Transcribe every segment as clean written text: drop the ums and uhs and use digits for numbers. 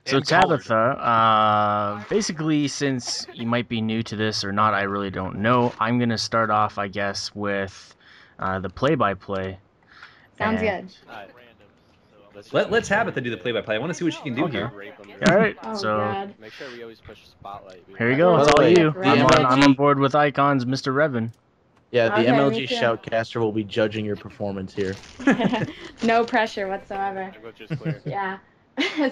So Tabitha, basically, since you might be new to this or not, I really don't know. I'm gonna start off, I guess, with the play-by-play. Sounds And good. Let's have it to do the play-by-play. I want to see what she can do okay, here. all right. Oh So god. here you go. We're It's By the all way, working you. with the I'm on Revan. board with icons, Mr. Revan. yeah, the Okay, me MLG too. Shoutcaster will be judging your performance here. No pressure whatsoever. Yeah.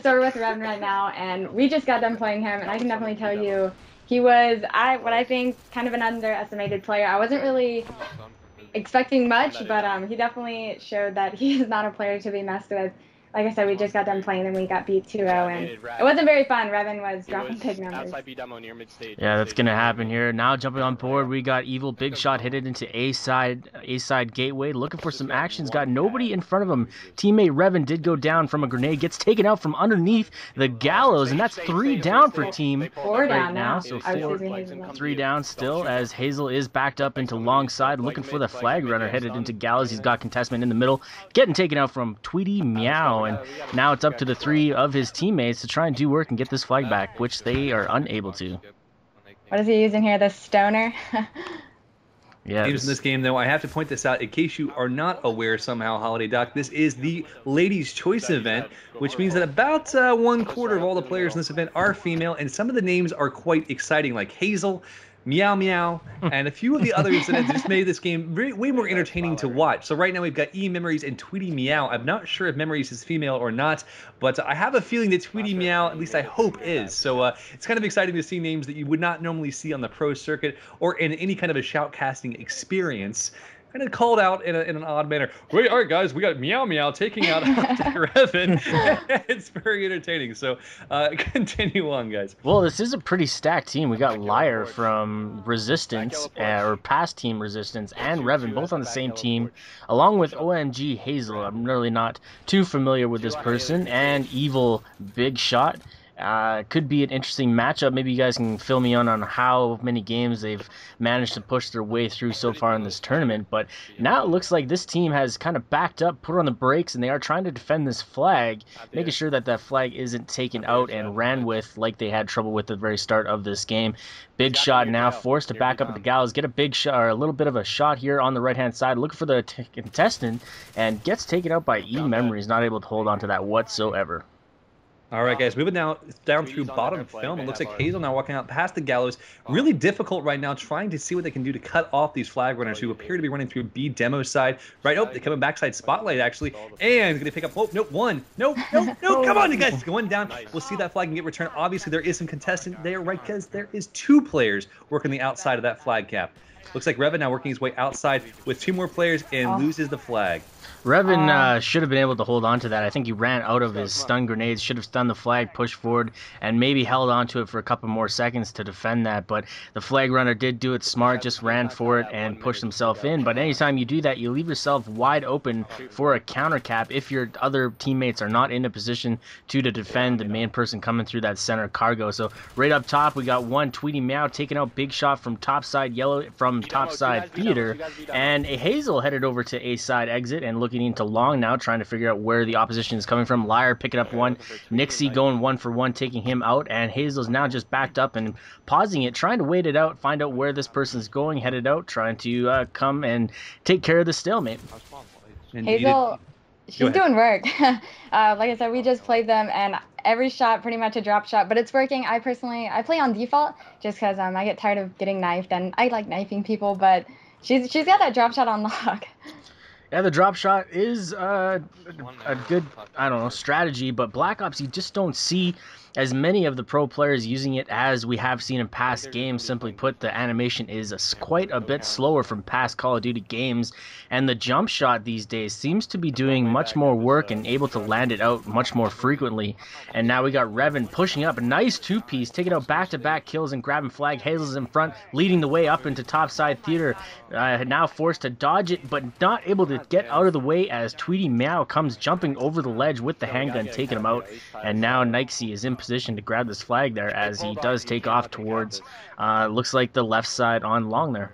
So we're with Revan right now, and we just got done playing him, and I can definitely tell you he was what I think kind of an underestimated player. I wasn't really expecting much, but he definitely showed that he is not a player to be messed with. Like I said, we just got done playing, and we got beat 2-0, and it wasn't very fun. Revan was dropping big numbers. Yeah, that's gonna happen here. Now jumping on board, we got Evil Big Shot hit it into A side gateway, looking for some actions. Got nobody in front of him. Teammate Revan did go down from a grenade, gets taken out from underneath the gallows, and that's 3 down for team 4 down right now. So I was 4, using Hazel. 3 down still as Hazel is backed up into long side, looking for the flag runner headed into gallows. He's got contestment in the middle, getting taken out from Tweety Meow, and now it's up to the 3 of his teammates to try and do work and get this flag back, which they are unable to. What is he using here? The stoner? Yeah. Games in this game, though, I have to point this out in case you are not aware somehow, Holiday Doc. This is the Ladies' Choice event, which means that about 1/4 of all the players in this event are female, and some of the names are quite exciting, like Hazel, Meow Meow, and a few of the others that have just made this game way more entertaining to watch. So right now we've got Memories and Tweety Meow. I'm not sure if Memories is female or not, but I have a feeling that Tweety Meow, at least I hope, is. So it's kind of exciting to see names that you would not normally see on the pro circuit or in any kind of a shoutcasting experience. Kind of called out in an odd manner. Wait, all right, guys, we got Meow Meow taking out Revan. It's very entertaining. So continue on, guys. Well, this is a pretty stacked team. We got Liar from Resistance, or past team Resistance, and Revan, both on the same team, along with OMG Hazel. I'm really not too familiar with this person, and Evil Big Shot. Could be an interesting matchup. Maybe you guys can fill me in on how many games they've managed to push their way through so far in this tournament. But now it looks like this team has kind of backed up, put on the brakes, and they are trying to defend this flag, making sure that that flag isn't taken out and ran with like they had trouble with at the very start of this game. Big Shot now forced to back up at the gallows, get a big shot, or a little bit of a shot here on the right-hand side, looking for the contestant, and gets taken out by Memories, not able to hold on to that whatsoever. All right, guys, moving now down through bottom film. It looks like Hazel now walking out past the gallows. Really difficult right now trying to see what they can do to cut off these flag runners who appear to be running through B demo side. Right, oh, they come in backside spotlight, actually. And going to pick up, oh, no, one. No, come on, you guys. Going down. We'll see that flag and get returned. Obviously, there is some contestant there, right, because there is 2 players working the outside of that flag cap. Looks like Revan now working his way outside with 2 more players and loses the flag. Revan should have been able to hold on to that. I think he ran out of his stun grenades, should have stunned the flag, pushed forward, and maybe held on to it for a couple more seconds to defend that. But the flag runner did do it smart, just ran for it and pushed himself in. But anytime you do that, you leave yourself wide open for a counter cap if your other teammates are not in a position to defend the main person coming through that center cargo. So right up top, we got one Tweety Meow taking out Big Shot from topside yellow from topside theater, and a Hazel headed over to A side exit and looking into long now, trying to figure out where the opposition is coming from. Liar picking up one, Nixie going 1 for 1, taking him out, and Hazel's now just backed up and pausing it, trying to wait it out, find out where this person's going, headed out, trying to come and take care of the stalemate. Hazel, she's doing work. Like I said, we just played them, and every shot pretty much a drop shot, but it's working. I play on default just because I get tired of getting knifed, and I like knifing people, but she's got that drop shot on lock. Yeah, the drop shot is a good, I don't know, strategy, but Black Ops, you just don't see as many of the pro players using it as we have seen in past games. Simply put, the animation is quite a bit slower from past Call of Duty games, and the jump shot these days seems to be doing much more work and able to land it out much more frequently. And now we got Revan pushing up, a nice 2-piece, taking out back-to-back kills and grabbing flag. Hazel's in front, leading the way up into topside theater, now forced to dodge it, but not able to get out of the way as Tweety Meow comes jumping over the ledge with the handgun, taking him out. And now Nixie is in position to grab this flag there as he does take off towards, looks like the left side on long there.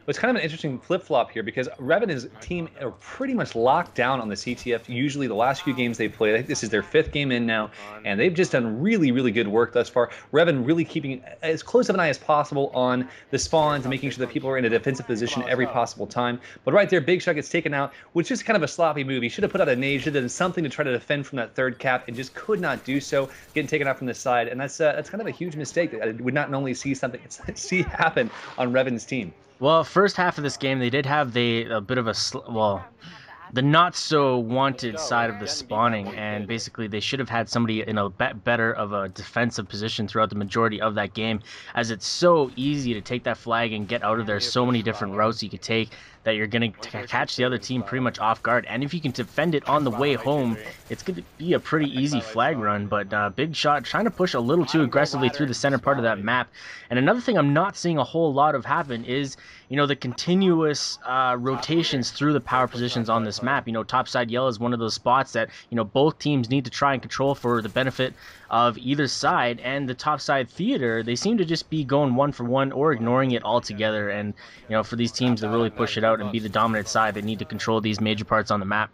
It's kind of an interesting flip-flop here because Rev and his team are pretty much locked down on the CTF. Usually the last few games they've played, I think this is their 5th game in now, and they've just done really, really good work thus far. Revan really keeping as close of an eye as possible on the spawns and making sure that people are in a defensive position every possible time. But right there, Big Shot gets taken out, which is kind of a sloppy move. He should have put out a nade, should have done something to try to defend from that 3rd cap, and just could not do so, getting taken out from the side. And that's kind of a huge mistake that I would not normally see happen on Revan's team. Well, first half of this game, they did have a bit of the not so wanted side of the spawning, and basically they should have had somebody in a better of a defensive position throughout the majority of that game, as it's so easy to take that flag and get out of there. So many different routes you could take that you're going to catch the other team pretty much off guard, and if you can defend it on the way home, it's going to be a pretty easy flag run. But Big Shot trying to push a little too aggressively through the center part of that map. And another thing I'm not seeing a whole lot of happen is, you know, the continuous rotations through the power positions on this map. You know, topside yellow is one of those spots that, you know, both teams need to try and control for the benefit of either side, and the topside theater, they seem to just be going 1-for-1 or ignoring it altogether. And, you know, for these teams to really push it out and be the dominant side, they need to control these major parts on the map.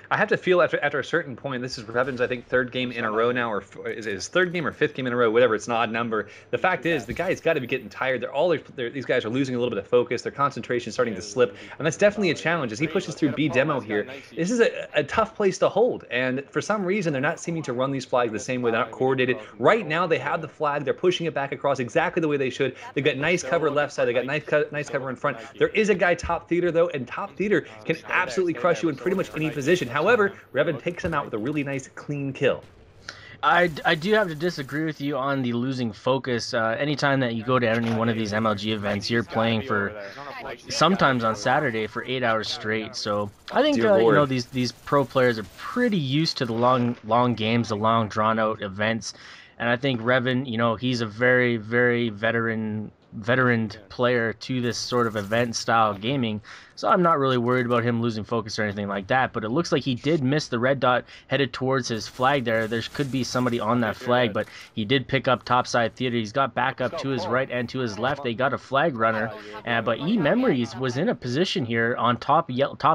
I have to feel after a certain point, this is Revan's, I think, 3rd game in a row now, or is it his 3rd game or 5th game in a row, whatever, it's an odd number. The fact is, the guy's got to be getting tired. These guys are losing a little bit of focus. Their concentration is starting to slip, and that's definitely a challenge. As he pushes through B demo here, this is a tough place to hold, and for some reason, they're not seeming to run these flags the same way. They're not coordinated. Right now, they have the flag. They're pushing it back across exactly the way they should. They've got nice cover left side. They've got nice cover in front. There is a guy top theater, though, and top theater can absolutely crush you in pretty much any position. However, Revan takes him out with a really nice, clean kill. I do have to disagree with you on the losing focus. Anytime that you go to any one of these MLG events, you're playing for sometimes on Saturday for 8 hours straight. So I think you know, these pro players are pretty used to the long games, the long drawn out events, and I think Revan, you know, he's a very, very veteran player to this sort of event style gaming, so I'm not really worried about him losing focus or anything like that. But it looks like he did miss the red dot headed towards his flag there. There could be somebody on that flag, but he did pick up topside theater. He's got backup to his right and to his left. They got a flag runner, but E Memories was in a position here on top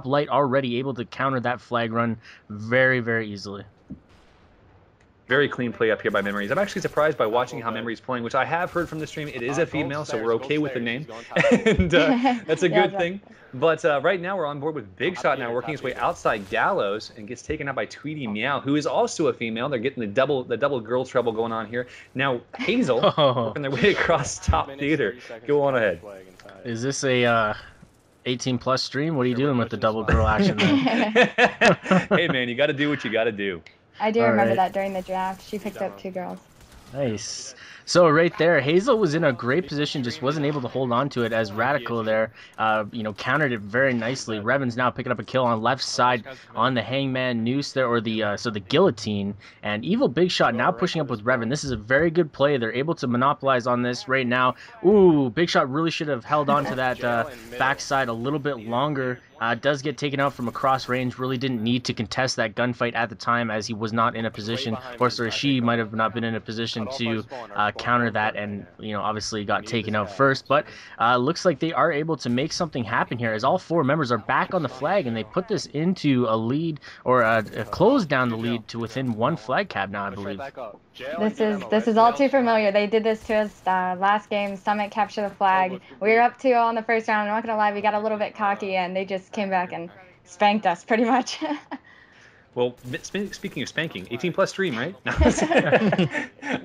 light already, able to counter that flag run very, very easily. Very clean play up here by Memories. I'm actually surprised by watching how Memories playing, which I have heard from the stream. It is a female, so we're okay with the name, and that's a good thing. But right now we're on board with Big Shot now, working his way outside Gallows, and gets taken out by Tweety Meow, who is also a female. They're getting the double girl trouble going on here. Now Hazel working their way across top theater. Go on ahead. Is this a 18+ stream? What are you doing with the double girl action there? Hey man, you got to do what you got to do. I do remember that during the draft. She picked up 2 girls. Nice. So right there, Hazel was in a great position, just wasn't able to hold on to it, as Radical there, you know, countered it very nicely. Revan's now picking up a kill on left side on the Hangman Noose there, or the Guillotine, and Evil Big Shot now pushing up with Revan. This is a very good play. They're able to monopolize on this right now. Ooh, Big Shot really should have held on to that backside a little bit longer. Does get taken out from across range. Really didn't need to contest that gunfight at the time, as he was not in a position, or sorry, she might have not been in a position to counter that, and, you know, obviously got taken out first. But looks like they are able to make something happen here, as all 4 members are back on the flag, and they put this into a lead, or close down the lead to within 1 flag cap now, I believe. This is all too familiar. They did this to us last game. Summit capture the flag. We were up 2-0 on the first round. I'm not gonna lie, we got a little bit cocky, and they just came back and spanked us pretty much. Well, speaking of spanking, 18+ stream, right? All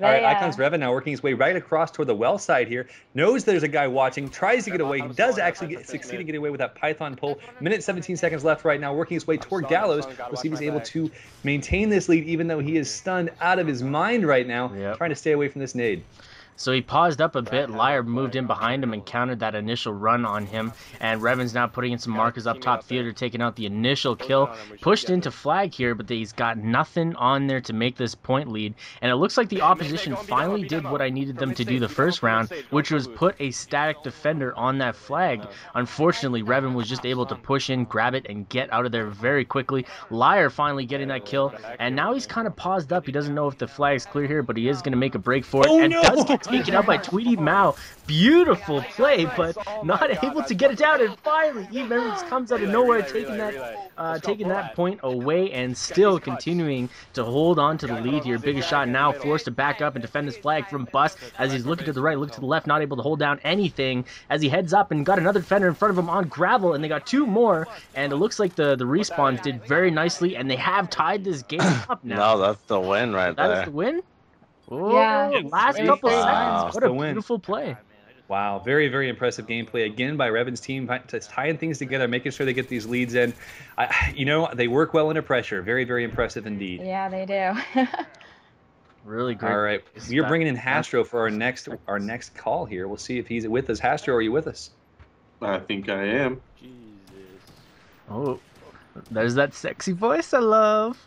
right, Icon's Revan now working his way right across toward the well side here. Knows there's a guy watching, tries to get away. He does actually succeed in getting away with that Python pull. Minute 17 seconds left right now, working his way toward Gallows. We'll see if he's able to maintain this lead, even though he is stunned out of his mind right now, trying to stay away from this nade. So he paused up a bit. Liar moved in behind him and countered that initial run on him. And Revan's now putting in some markers up top theater, taking out the initial kill. Pushed into flag here, but he's got nothing on there to make this point lead. And it looks like the opposition finally did what I needed them to do the first round, which was put a static defender on that flag. Unfortunately, Revan was just able to push in, grab it, and get out of there very quickly. Liar finally getting that kill. And now he's kind of paused up. He doesn't know if the flag's clear here, but he is going to make a break for it. And does get taken out by Tweety Mao. Beautiful play, but not able to get it down. And finally, Eve Edwards comes out of nowhere, taking that point away and still continuing to hold on to the lead here. Biggest Shot now forced to back up and defend his flag from Bus as he's looking to the right, looking to the left, not able to hold down anything as he heads up and got another defender in front of him on gravel, and they got 2 more, and it looks like the respawns did very nicely, and they have tied this game up now. No, that's the win right there. That is the win? Oh, Yeah. last couple Wow. seconds. What a The win. beautiful play. Wow, very, very impressive gameplay again by Revan's team, just tying things together, making sure they get these leads in. You know, they work well under pressure. Very, very impressive indeed. Yeah, they do. Really great. All right, we are bringing in Hastro for our next call here. We'll see if he's with us. Hastro, are you with us? I think I am. Oh, there's that sexy voice I love.